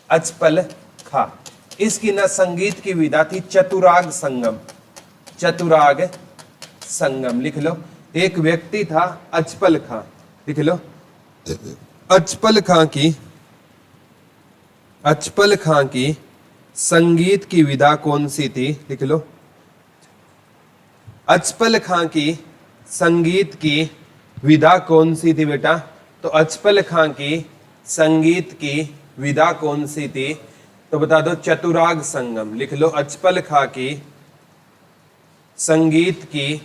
A: अचपल खां, इसकी ना संगीत की विधा थी चतुराग संगम। चतुराग संगम लिख लो। एक व्यक्ति था अचपल खां, लिख लो। अचपल खां की संगीत की विधा कौन सी थी? लिख लो। अचपल खां की संगीत की विधा कौन सी थी बेटा? तो अचपल खां की संगीत की विधा कौन सी थी? तो बता दो, चतुराग संगम। लिख लो, अचपल खां की संगीत की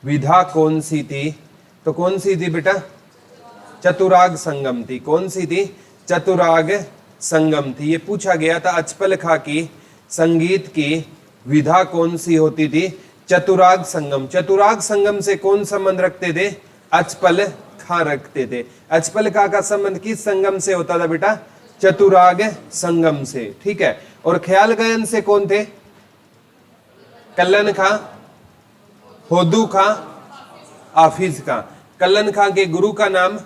A: विधा कौन सी थी? तो कौन सी थी बेटा? चतुराग संगम थी। कौन सी थी? चतुराग संगम थी। ये पूछा गया था अचपल खां की संगीत की विधा कौन सी होती थी? चतुराग संगम। चतुराग संगम से कौन संबंध रखते थे? अचपल खां रखते थे। अचपल खां का संबंध किस संगम से होता था बेटा? चतुराग संगम से। ठीक है, और ख्याल गायन से कौन थे? कल्लन खां, होदू खां, हाफिज खां। कल्लन खां के गुरु का नाम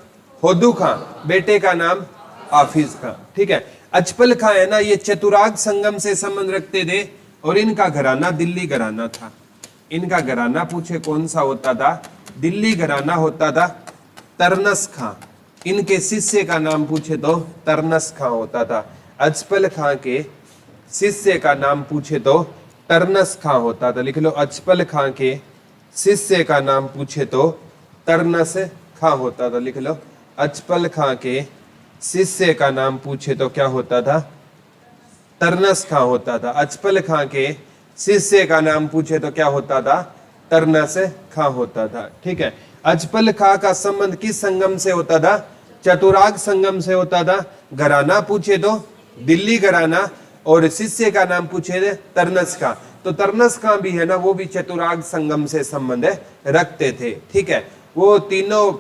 A: होदू खां, बेटे का नाम हाफिज खां। ठीक है, अचपल खां है ना ये चतुराग संगम से संबंध रखते थे, और इनका घराना दिल्ली घराना था। इनका घराना पूछे कौन सा होता था? दिल्ली घराना होता था। तरनस खां, इनके शिष्य का नाम पूछे तो तरनस खां होता था। अचपल खां के शिष्य का नाम पूछे तो तरनस खां होता था। लिख लो, अचपल खां के शिष्य का नाम पूछे तो तरनस खां होता था। लिख लो, अचपल खां के शिष्य का नाम पूछे तो क्या होता था? तरनस खां होता था। अचपल खां के शिष्य का नाम पूछे तो क्या होता था? तरनस खां होता था। ठीक है, अचपल खां का संबंध किस संगम से होता था? चतुराग संगम से होता था। घराना पूछे तो दिल्ली घराना, और शिष्य का नाम पूछे थे तरनस खां। तो तरनस खां भी है ना वो भी चतुराग संगम से संबंध रखते थे। ठीक है, वो तीनों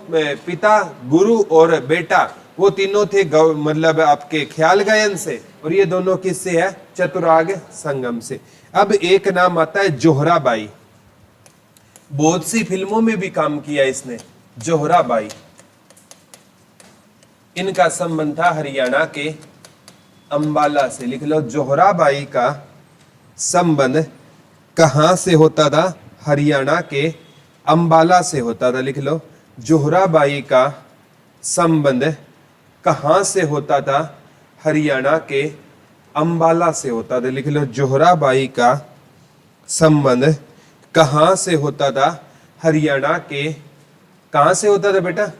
A: पिता, गुरु और बेटा, वो तीनों थे मतलब आपके ख्याल गायन से, और ये दोनों किससे है? चतुराग संगम से। अब एक नाम आता है जोहराबाई। बहुत सी फिल्मों में भी काम किया इसने। जोहराबाई, इनका संबंध था हरियाणा के अंबाला से। लिख लो, जोहराबाई का संबंध कहां से होता था? हरियाणा के अंबाला से होता था। लिख लो, जोहराबाई का संबंध कहां से होता था? हरियाणा के अंबाला से होता था। लिख लो, जोहराबाई का संबंध कहां से होता था? हरियाणा के, कहां से होता था बेटा?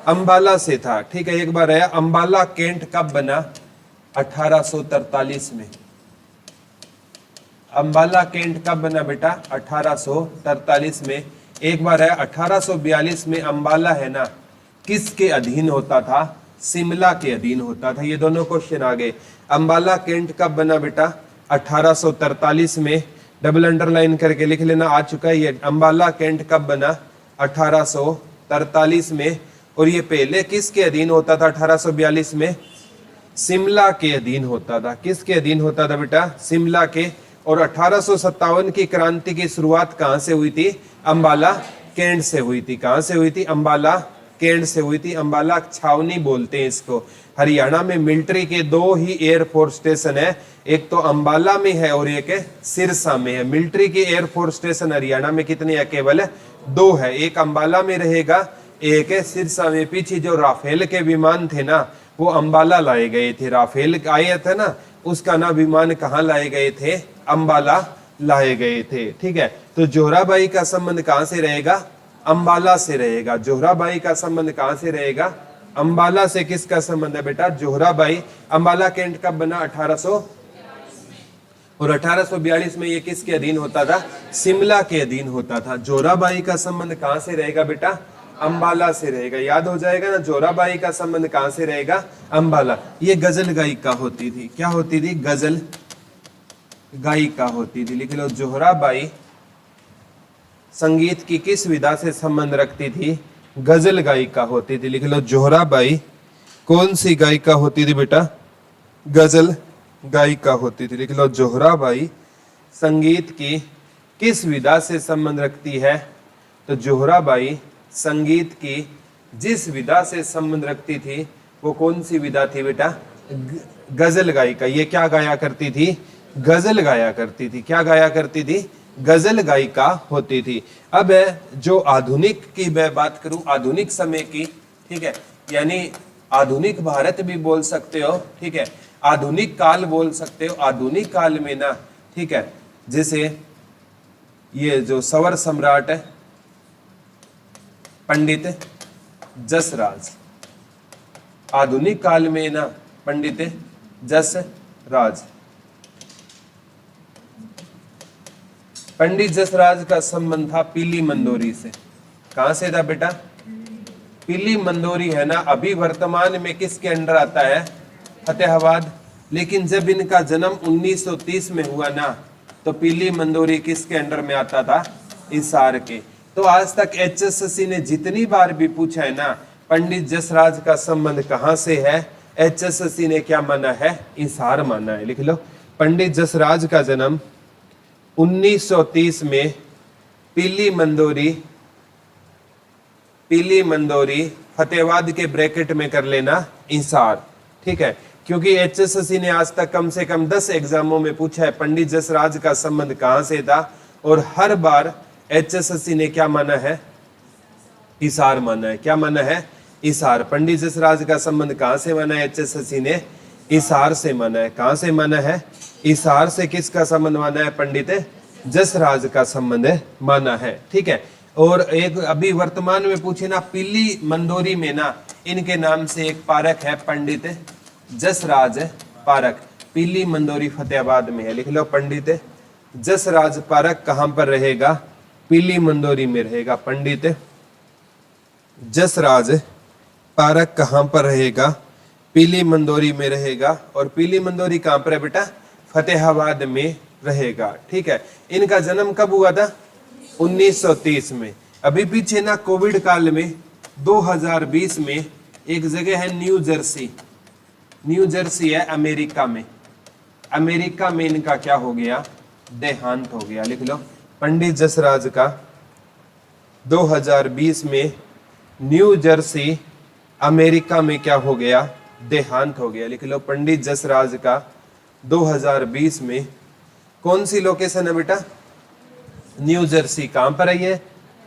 A: अंबाला से था, ठीक है। एक बार है, अंबाला कैंट कब बना? 1843 में। अंबाला कैंट कब बना बेटा? 1843 में। एक बार है, 1842 में अंबाला है ना किसके अधीन होता था? शिमला के अधीन होता था। ये दोनों क्वेश्चन आ गए। अंबाला कैंट कब बना बेटा? 1843 में। डबल अंडरलाइन करके लिख लेना, आ चुका है ये। अंबाला कैंट कब बना? 1843 में। और ये पहले किसके अधीन होता था? 1842 में शिमला के अधीन होता था। किसके अधीन होता था बेटा? शिमला के। और 1857 की क्रांति की शुरुआत कहां से हुई थी? अंबाला कैंट से हुई थी। कहां से हुई थी? अंबाला कैंट से हुई थी। अंबाला छावनी बोलते हैं इसको। हरियाणा में मिलिट्री के 2 ही एयरफोर्स स्टेशन है, एक तो अंबाला में है और एक सिरसा में है। मिलिट्री के एयरफोर्स स्टेशन हरियाणा में कितने है? केवल 2 है। एक अंबाला में रहेगा, एक है सिरसा में। पीछे जो राफेल के विमान थे ना, वो अंबाला लाए गए थे। राफेल आए थे ना, उसका ना विमान कहाँ लाए गए थे? अंबाला लाए गए थे, ठीक है। तो जोहराबाई का संबंध कहां से रहेगा? अंबाला से रहेगा। जोहराबाई का संबंध कहां से रहेगा? अंबाला से। किसका संबंध है बेटा? जोहराबाई। अंबाला कैंट कब बना? 1800 और 1842 में ये किसके अधीन होता था? शिमला के अधीन होता था। जोहराबाई का संबंध कहां से रहेगा बेटा? अंबाला से रहेगा। याद हो जाएगा ना, जोहराबाई का संबंध कहां से रहेगा? अंबाला। ये गजल गायिका होती थी। क्या होती थी? गजल गायिका होती थी। लिख लो, जोहराबाई संगीत की किस विधा से संबंध रखती थी? गजल गायिका होती थी। लिख लो, जोहराबाई कौन सी गायिका होती थी बेटा? गजल गायिका होती थी। लिख लो, जोहराबाई संगीत की किस विधा से संबंध रखती है? तो जोहराबाई संगीत की जिस विधा से संबंध रखती थी वो कौन सी विधा थी बेटा? गजल गायिका। ये क्या गाया करती थी? गजल गाया करती थी। क्या गाया करती थी? गजल गायिका होती थी। अब जो आधुनिक की मैं बात करूं, आधुनिक समय की, ठीक है, यानी आधुनिक भारत भी बोल सकते हो, ठीक है, आधुनिक काल बोल सकते हो। आधुनिक काल में ना, ठीक है, जैसे ये जो सवर सम्राट है पंडित जसराज, आधुनिक काल में ना पंडित जसराज। पंडित जसराज का संबंध था पीली मंदोरी से। कहां से था बेटा? पीली मंदोरी है ना, अभी वर्तमान में किसके अंडर आता है? फतेहाबाद। लेकिन जब इनका जन्म 1930 में हुआ ना, तो पीली मंदोरी किसके अंडर में आता था? हिसार के। तो आज तक एचएसएससी ने जितनी बार भी पूछा है ना, पंडित जसराज का संबंध कहां से है, एचएसएससी ने क्या माना है? हिसार माना है। लिख लो, पंडित जसराज का जन्म 1930 में पीली मंदोरी फतेहाबाद के ब्रैकेट में कर लेना हिसार, ठीक है। क्योंकि एचएसएससी ने आज तक कम से कम 10 एग्जामों में पूछा है पंडित जसराज का संबंध कहां से था, और हर बार एचएसएससी ने क्या माना है? हिसार माना है। क्या माना है? हिसार। पंडित जसराज का संबंध कहां से माना है? एचएसएससी ने हिसार से माना है। कहां से माना है? हिसार से। किसका संबंध माना है? पंडित जसराज का संबंध माना है, ठीक है। और एक अभी वर्तमान में पूछे ना, पीली मंदोरी में ना इनके नाम से एक पार्क है, पंडित जसराज पार्क। पीली मंदोरी फतेहाबाद में है। लिख लो, पंडित जसराज पार्क कहां पर रहेगा? पीली मंदोरी में रहेगा। पंडित जसराज पार्क कहां पर रहेगा? पीली मंदोरी में रहेगा। और पीली मंदोरी कहां पर है बेटा? फतेहाबाद में रहेगा, ठीक है। इनका जन्म कब हुआ था? 1930 में। अभी पीछे ना कोविड काल में 2020 में एक जगह है न्यू जर्सी, न्यू जर्सी है अमेरिका में। अमेरिका में इनका क्या हो गया? देहांत हो गया। लिख लो, पंडित जसराज का 2020 में न्यू जर्सी अमेरिका में क्या हो गया? देहांत हो गया। लिख लो, पंडित जसराज का 2020 में कौन सी लोकेशन है बेटा? New Jersey. कहां पर है ये?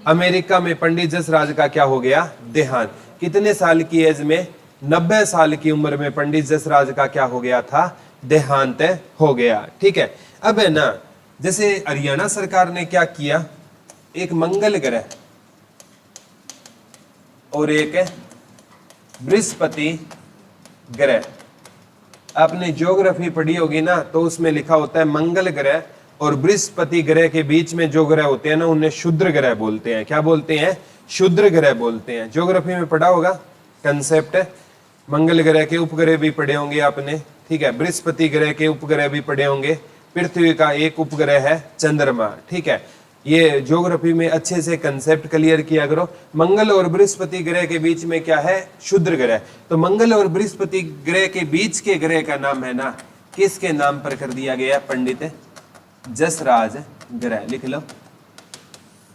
A: अमेरिका में। पंडित जसराज का क्या हो गया? देहांत। कितने साल की एज में? 90 साल की उम्र में पंडित जसराज का क्या हो गया था? देहांत हो गया, ठीक है। अब है ना, जैसे हरियाणा सरकार ने क्या किया, एक मंगल ग्रह और एक बृहस्पति ग्रह। आपने ज्योग्राफी पढ़ी होगी ना, तो उसमें लिखा होता है मंगल ग्रह और बृहस्पति ग्रह के बीच में जो ग्रह होते हैं ना, उन्हें क्षुद्र ग्रह बोलते हैं। क्या बोलते हैं? क्षुद्र ग्रह बोलते हैं। ज्योग्राफी में पढ़ा होगा कंसेप्ट। मंगल ग्रह के उपग्रह भी पढ़े होंगे आपने, ठीक है। बृहस्पति ग्रह के उपग्रह भी पढ़े होंगे। पृथ्वी का एक उपग्रह है चंद्रमा, ठीक है। ये ज्योग्राफी में अच्छे से कंसेप्ट क्लियर किया करो। मंगल और बृहस्पति ग्रह के बीच में क्या है? क्षुद्र ग्रह। तो मंगल और बृहस्पति ग्रह के बीच के ग्रह का नाम है ना, किसके नाम पर कर दिया गया पंडित? जसराज ग्रह। लिख लो।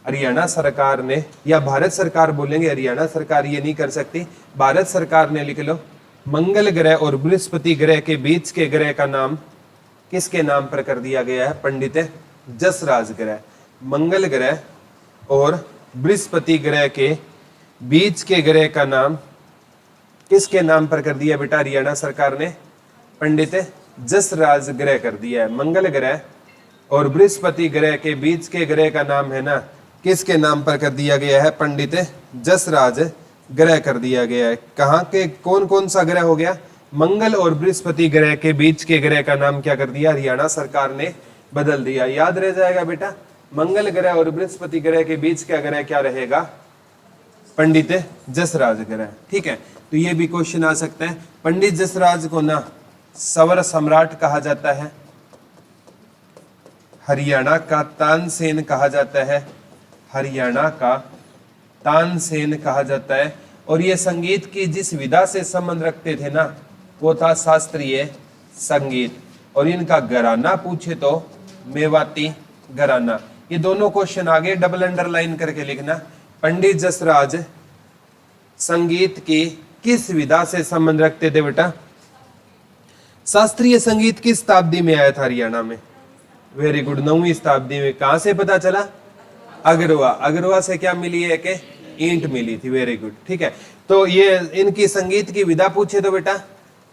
A: हरियाणा सरकार ने, या भारत सरकार बोलेंगे, हरियाणा सरकार ये नहीं कर सकती, भारत सरकार ने लिख लो, मंगल ग्रह और बृहस्पति ग्रह के बीच के ग्रह का नाम किसके नाम पर कर दिया गया है पंडित? जसराज ग्रह। मंगल ग्रह और बृहस्पति ग्रह के बीच के ग्रह का नाम किसके नाम पर कर दिया बेटा हरियाणा सरकार ने? पंडित जसराज ग्रह कर दिया है। मंगल ग्रह और बृहस्पति ग्रह के बीच के ग्रह का नाम है ना, किसके नाम पर कर दिया गया है? पंडित जसराज ग्रह कर दिया गया है। कहाँ के कौन कौन सा ग्रह हो गया? मंगल और बृहस्पति ग्रह के बीच के ग्रह का नाम क्या कर दिया? हरियाणा सरकार ने बदल दिया। याद रह जाएगा बेटा, मंगल ग्रह और बृहस्पति ग्रह के बीच का ग्रह क्या रहेगा? पंडित जसराज ग्रह, ठीक है। तो ये भी क्वेश्चन आ सकता है। पंडित जसराज को ना सवर सम्राट कहा जाता है, हरियाणा का तानसेन कहा जाता है, हरियाणा का तानसेन कहा जाता है। और ये संगीत की जिस विधा से संबंध रखते थे ना, वो था शास्त्रीय संगीत। और इनका घराना पूछे तो मेवाती घराना। ये दोनों क्वेश्चन आगे डबल अंडरलाइन करके लिखना। पंडित जसराज संगीत की किस विधा से संबंध रखते थे बेटा? शास्त्रीय संगीत किस शताब्दी में आया था हरियाणा में? वेरी गुड, 9वीं शताब्दी में। कहां से पता चला? अगरवा। अगरवा से क्या मिली है? कि ईंट मिली थी। वेरी गुड, ठीक है। तो ये इनकी संगीत की विधा पूछे तो बेटा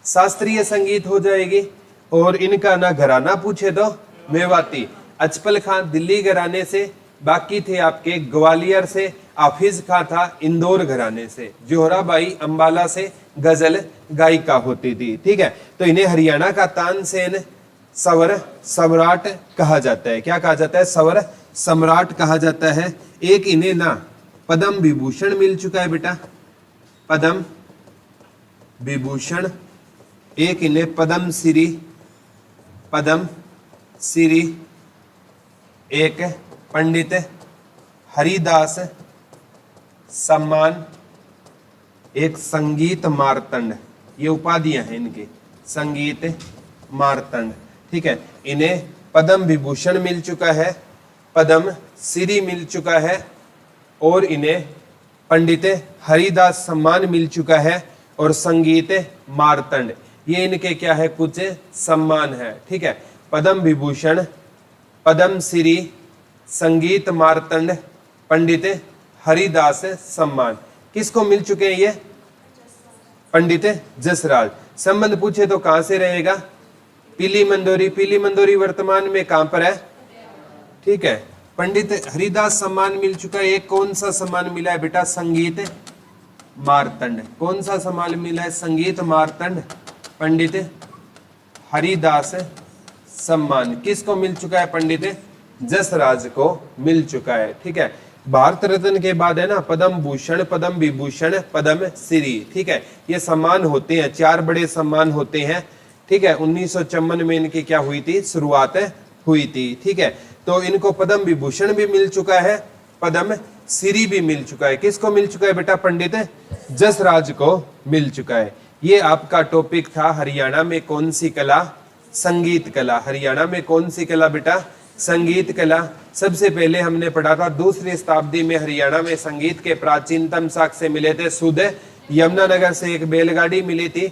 A: शास्त्रीय संगीत हो जाएगी। और इनका ना घराना पूछे तो मेवाती। अचपल खां दिल्ली घराने से, बाकी थे आपके ग्वालियर से, हाफिज खां था इंदौर घराने से, जोहराबाई अंबाला से गजल गायिका होती थी, ठीक है। तो इन्हें हरियाणा का तानसेन सवर सम्राट कहा जाता है। क्या कहा जाता है? सवर सम्राट कहा जाता है। एक इन्हें ना पद्म विभूषण मिल चुका है बेटा, पद्म विभूषण। एक इन्हें पद्म श्री, पद्म श्री। एक पंडित हरिदास सम्मान। एक संगीत मार्तंड। ये उपाधियां हैं इनके, संगीत मार्तंड, ठीक है। इन्हें पद्म विभूषण मिल चुका है, पद्म श्री मिल चुका है, और इन्हें पंडित हरिदास सम्मान मिल चुका है, और संगीत मार्तंड। ये इनके क्या है? कुछ सम्मान है, ठीक है। पद्म विभूषण, पद्म श्री, संगीत मार्तंड, पंडित हरिदास सम्मान किसको मिल चुके हैं? ये पंडित जसराज। संबंध पूछे तो कहां से रहेगा? पीली मंदोरी। पीली मंदोरी वर्तमान में कहां पर है? ठीक है। पंडित हरिदास सम्मान मिल चुका है। एक कौन सा सम्मान मिला है बेटा? संगीत मार्तंड। कौन सा सम्मान मिला है? संगीत मार्तंड, पंडित हरिदास सम्मान किसको मिल चुका है? पंडित जसराज को मिल चुका है, ठीक है। भारत रत्न के बाद है ना पद्म भूषण, पद्म विभूषण, पद्म श्री, ठीक है। ये सम्मान होते हैं, 4 बड़े सम्मान होते हैं, ठीक है। 1954 में इनकी क्या हुई थी? शुरुआत हुई थी, ठीक है। तो इनको पद्म विभूषण भी मिल चुका है, पद्म श्री भी मिल चुका है। किसको मिल चुका है बेटा? पंडित जसराज को मिल चुका है। ये आपका टॉपिक था हरियाणा में कौन सी कला? संगीत कला। हरियाणा में कौन सी कला बेटा? संगीत कला। सबसे पहले हमने पढ़ा था 2री शताब्दी में हरियाणा में संगीत के प्राचीनतम साक्ष्य मिले थे। शुद्ध यमुनानगर से एक बैलगाड़ी मिली थी,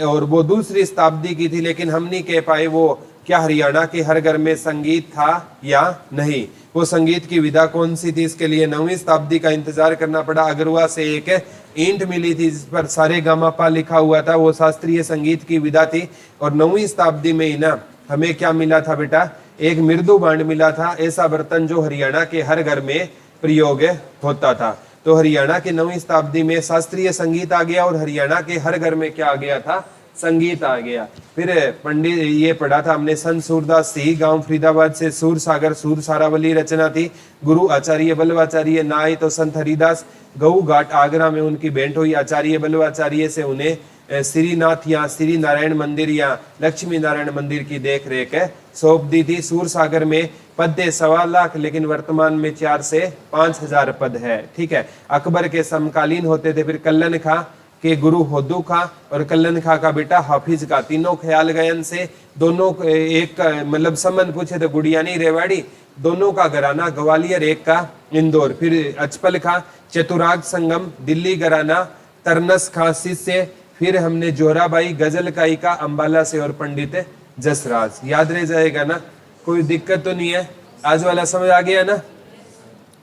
A: और वो 2री शताब्दी की थी, लेकिन हम नहीं कह पाए वो क्या हरियाणा के हर घर में संगीत था या नहीं। वो संगीत की विधा कौन सी थी? इसके लिए 9वीं शताब्दी का इंतजार करना पड़ा। अगरवा से एक ईंट मिली थी जिस पर सारे गामापा लिखा हुआ था, वो शास्त्रीय संगीत की विधा थी। और 9वीं शताब्दी में ही ना हमें क्या मिला था बेटा? एक मृदु बांड मिला था, ऐसा बर्तन जो हरियाणा के हर घर में प्रयोग होता था। तो हरियाणा के 9वीं शताब्दी में शास्त्रीय संगीत आ गया और हरियाणा के हर घर में क्या आ गया था, संगीत आ गया। फिर पंडित ये पढ़ा था हमने, संत सूरदास सी, गांव फरीदाबाद से सूर सागर सूर सारावली रचना थी। गुरु आचार्य बल्लभाचार्य नाई तो संत हरिदास, गऊ घाट आगरा में उनकी भेंट हुई आचार्य बल्लभाचार्य से। उन्हें श्रीनाथ या श्री नारायण मंदिर या लक्ष्मी नारायण मंदिर की देख रेख सौंप दी थी। सूर सागर में पद थे 1.25 लाख, लेकिन वर्तमान में 4 से 5,000 पद है। ठीक है, अकबर के समकालीन होते थे। फिर कल्लन खां के गुरु होदू खां और कल्लन खां का बेटा हाफिज का, तीनों ख्याल गयन से, दोनों एक मतलब संबंध पूछे तो गुड़ियानी रेवाड़ी, दोनों का घराना ग्वालियर, एक का इंदौर। फिर अचपल खां चतुराग संगम दिल्ली घराना, तरनस खां शिष्य। फिर हमने जोराबाई गजलकाई का अंबाला से और पंडित जसराज। याद रह जाएगा ना, कोई दिक्कत तो नहीं है? आज वाला समझ आ गया ना?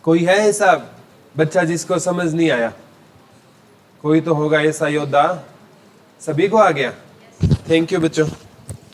A: कोई है ऐसा बच्चा जिसको समझ नहीं आया? कोई तो होगा ऐसा योद्धा। सभी को आ गया? थैंक यू बच्चों।